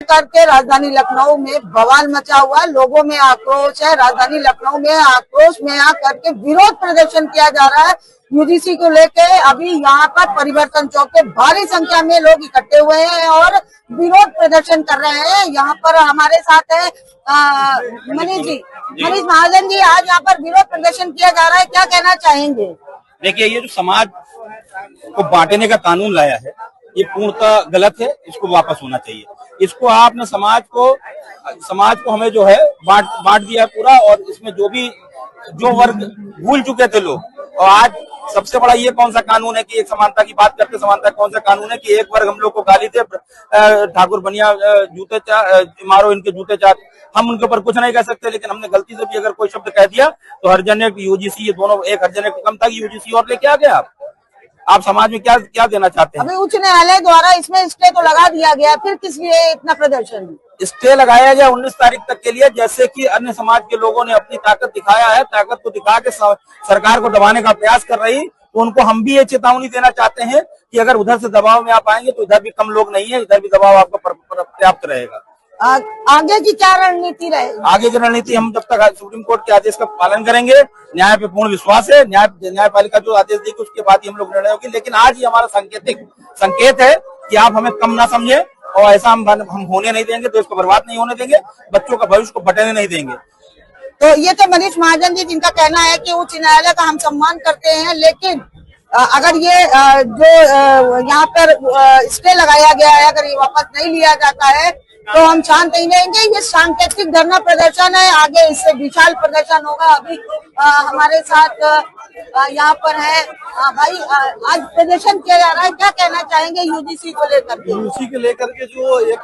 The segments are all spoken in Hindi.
करके राजधानी लखनऊ में बवाल मचा हुआ है। लोगों में आक्रोश है। राजधानी लखनऊ में आक्रोश में आकर के विरोध प्रदर्शन किया जा रहा है यूजीसी को लेके। अभी यहाँ पर परिवर्तन चौक पे भारी संख्या में लोग इकट्ठे हुए हैं और विरोध प्रदर्शन कर रहे हैं। यहाँ पर हमारे साथ है मनीष महाजन जी। आज यहाँ पर विरोध प्रदर्शन किया जा रहा है, क्या कहना चाहेंगे? देखिए, ये जो समाज को बांटने का कानून लाया है ये पूर्णतः गलत है। इसको वापस होना चाहिए। इसको आपने समाज को हमें जो है बांट दिया है पूरा। और इसमें जो वर्ग भूल चुके थे लोग, और आज सबसे बड़ा ये कौन सा कानून है कि एक समानता की बात करते, समानता कौन सा कानून है कि एक वर्ग हम लोग को गाली दे, ठाकुर बनिया जूते मारो, इनके जूते चार। हम उनके ऊपर कुछ नहीं कह सकते, लेकिन हमने गलती से भी अगर कोई शब्द कह दिया तो हरिजन एक्ट, यूजीसी, ये दोनों एक हरिजन एक्ट कम था कि यूजीसी और लेके आ गया। आप समाज में क्या देना चाहते हैं? अभी उच्च न्यायालय द्वारा इसमें स्टे तो लगा दिया गया, फिर किस लिए इतना प्रदर्शन? स्टे लगाया गया 19 तारीख तक के लिए। जैसे कि अन्य समाज के लोगों ने अपनी ताकत दिखाया है, ताकत को दिखा के सरकार को दबाने का प्रयास कर रही, तो उनको हम भी ये चेतावनी देना चाहते हैं कि अगर उधर से दबाव में आप आएंगे तो इधर भी कम लोग नहीं है, इधर भी दबाव आपका पर्याप्त रहेगा। आगे की क्या रणनीति रहेगी? आगे की रणनीति हम जब तक सुप्रीम कोर्ट के आदेश का पालन करेंगे, न्याय पे पूर्ण विश्वास है, न्यायपालिका जो आदेश देगी उसके बाद ही हम लोग निर्णय होगी। लेकिन आज ही हमारा संकेत है कि आप हमें कम ना समझे, और ऐसा हम होने नहीं देंगे, देश को बर्बाद नहीं होने देंगे, बच्चों का भविष्य को बटने नहीं देंगे। तो ये तो मनीष महाजन जी, जिनका कहना है कि उच्च न्यायालय का हम सम्मान करते हैं, लेकिन अगर ये जो यहाँ पर स्टे लगाया गया है, अगर ये वापस नहीं लिया जाता है तो हम शांत नहीं रहेंगे। ये सांकेतिक धरना प्रदर्शन है, आगे इससे विशाल प्रदर्शन होगा। अभी हमारे साथ यहाँ पर है भाई, आज प्रदर्शन किया जा रहा है, क्या कहना चाहेंगे यूजीसी को लेकर के? यूजीसी के लेकर के जो एक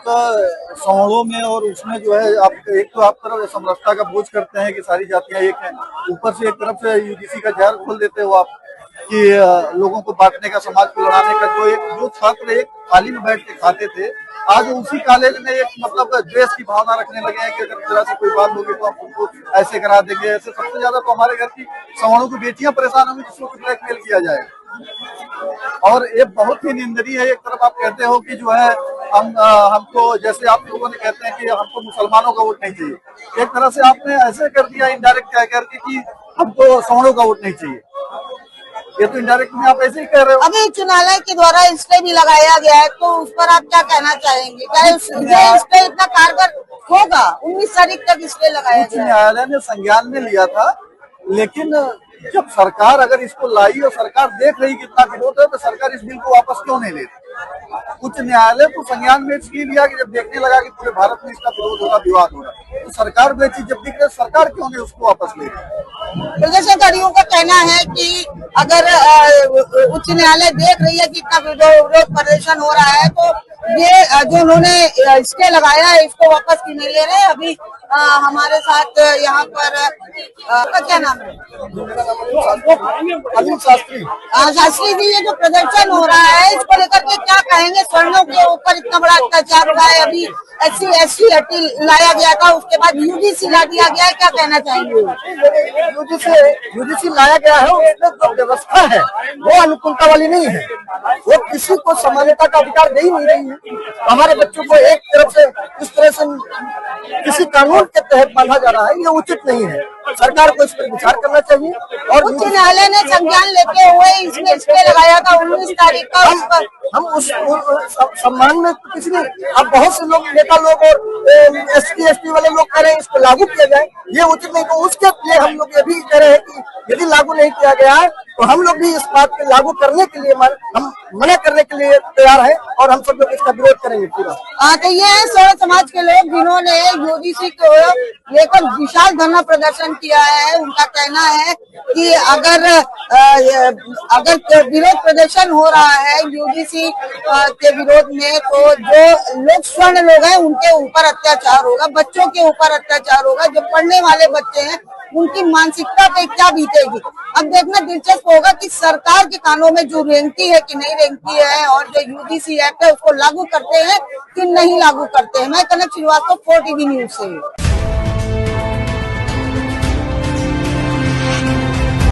सवर्णों में और उसमें जो है आप एक तो आप तरफ समरसता का बोझ करते हैं कि सारी जातियां एक हैं, ऊपर से एक तरफ से यूजीसी का जहर खोल देते हो आप कि लोगों को बांटने का, समाज को लड़ाने का। जो छात्र एक थाली में बैठ के खाते थे, आज उसी कॉलेज में एक मतलब द्वेष की भावना रखने लगे हैं कि अगर तरह से कोई बात होगी तो हम उनको ऐसे करा देंगे, ऐसे। सबसे ज्यादा तो हमारे घर की सवर्णों की बेटियां परेशान होंगी जिसको ब्लैकमेल किया जाएगा। और ये बहुत ही निंदनीय है। एक तरफ आप कहते हो कि जो है हमको, जैसे आप लोगों ने कहते हैं कि हमको मुसलमानों का वोट नहीं चाहिए, एक तरह से आपने ऐसे कर दिया इनडायरेक्ट कह करके कि हमको सवर्णों का वोट नहीं चाहिए। ये तो इनडायरेक्ट में आप ऐसे ही कह रहे हो। अभी उच्च न्यायालय के द्वारा स्टे भी लगाया गया है, तो उस पर आप क्या कहना चाहेंगे? क्या ये स्टे इतना कारगर होगा? 19 तारीख तक स्टे लगाया गया। उच्च न्यायालय ने संज्ञान में लिया था, लेकिन जब सरकार अगर इसको लाई और सरकार देख रही कि इतना विरोध है, तो सरकार इस बिल को वापस क्यों नहीं लेती? उच्च न्यायालय को संज्ञान में इसलिए लिया कि जब देखने लगा कि पूरे भारत में इसका विरोध हो रहा, विवाद हो रहा, तो सरकार वो चीज जब दिख रही, सरकार क्यों नहीं उसको वापस ले रही? प्रदर्शनकारियों का कहना है कि अगर उच्च न्यायालय देख रही है कि इतना विरोध प्रदर्शन हो रहा है, तो ये जो उन्होंने स्टे लगाया है इसको वापस क्यों नहीं ले रहे? अभी हमारे साथ यहाँ पर आपका क्या नाम है? अनिल शास्त्री। शास्त्री जी, ये जो प्रदर्शन हो रहा है इसको लेकर के क्या कहेंगे? स्वर्णों के ऊपर इतना बड़ा अत्याचार हुआ है, अभी SC ST लाया गया था, उसके बाद यूजीसी ला दिया गया है, क्या कहना चाहेंगे? यूजीसी लाया गया है, उसमें जो व्यवस्था है वो अनुकूलता वाली नहीं है। वो किसी को समानता का अधिकार दे ही नहीं रही है। हमारे बच्चों को एक तरफ से इस तरह से किसी कानून के तहत बांधा जा रहा है, ये उचित नहीं है। सरकार को इस पर विचार करना चाहिए। और उच्च न्यायालय ने संज्ञान लेते हुए इसमें स्टे लगाया था 19 तारीख का। हम उस सम्मान में किसी ने, अब बहुत से लोग, नेता लोग और SC ST वाले लोग कह रहे हैं इसको लागू किया जाए, ये उचित नहीं। तो उसके लिए हम लोग ये भी कह रहे हैं कि यदि लागू नहीं किया गया है तो हम लोग भी इस बात को लागू करने के लिए हम मना करने के लिए तैयार हैं, और हम सब लोग इसका विरोध करेंगे पूरा। तो ये है स्वर्ण समाज के लोग जिन्होंने यूजीसी को लेकर विशाल धरना प्रदर्शन किया है। उनका कहना है कि अगर विरोध प्रदर्शन हो रहा है यूजीसी के विरोध में, तो जो लोग स्वर्ण लोग हैं उनके ऊपर अत्याचार होगा, बच्चों के ऊपर अत्याचार होगा। जो पढ़ने वाले बच्चे हैं उनकी मानसिकता पे क्या बीतेगी? अब देखना दिलचस्प होगा कि सरकार के कानों में जो रेंगती है कि नहीं रेंगती है, और जो यूजीसी एक्ट है उसको लागू करते हैं कि नहीं लागू करते हैं। मैं कनक श्रीवास्तव, 4 TV न्यूज से।